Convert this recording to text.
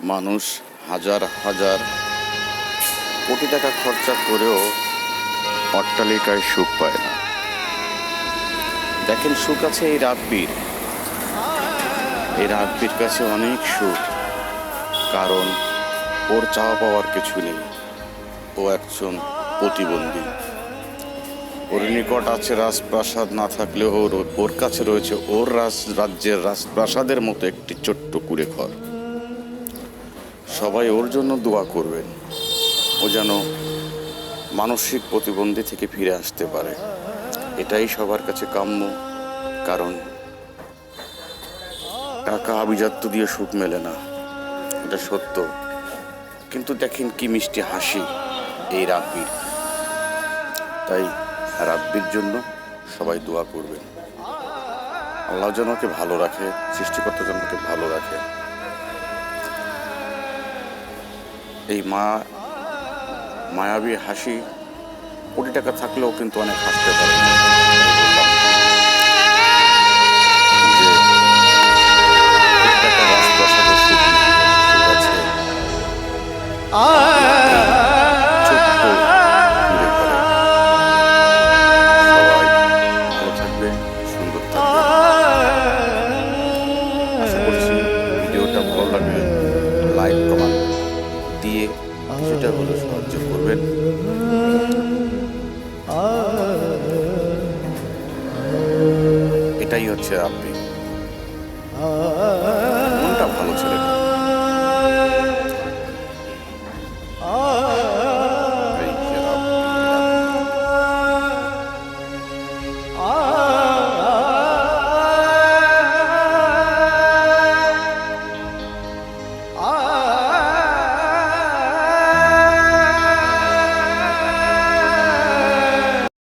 মানুষ হাজার হাজার কোটি টাকা খরচা করেও অট্টালিকায় সুখ পায় না। দেখেন, সুখ আছে এই রাব্বির। এই রাব্বির কাছে অনেক সুখ, কারণ ওর চাওয়া পাওয়ার কিছু নেই। ও একজন প্রতিবন্ধী। ওর নিকট আছে রাজপ্রাসাদ, না থাকলেও ওর কাছে রয়েছে ওর রাজ্যের রাজপ্রাসাদের মতো একটি ছোট্ট কুঁড়ে ঘর। সবাই ওর জন্য দোয়া করবেন, ও যেন মানসিক প্রতিবন্ধী থেকে ফিরে আসতে পারে। এটাই সবার কাছে কাম্য, কারণ টাকা আভিজাত্য দিয়ে সুখ মেলে না, এটা সত্য। কিন্তু দেখেন কি মিষ্টি হাসি এই রাব্বির। তাই রাব্বির জন্য সবাই দোয়া করবেন, আল্লাহ যেন ওকে ভালো রাখে, সৃষ্টিকর্তা যেন ওকে ভালো রাখে। এই মায়াবী হাসি কোটি টাকা থাকলেও কিন্তু অনেক হাসতে পারে না। ভিডিওটা ভালো লাগলে লাইক কমেন্ট দিয়ে কিছুটা হলেও সাহায্য করবেন। এটাই হচ্ছে আপনি, মনটা ভালো ছেলেটা। Ah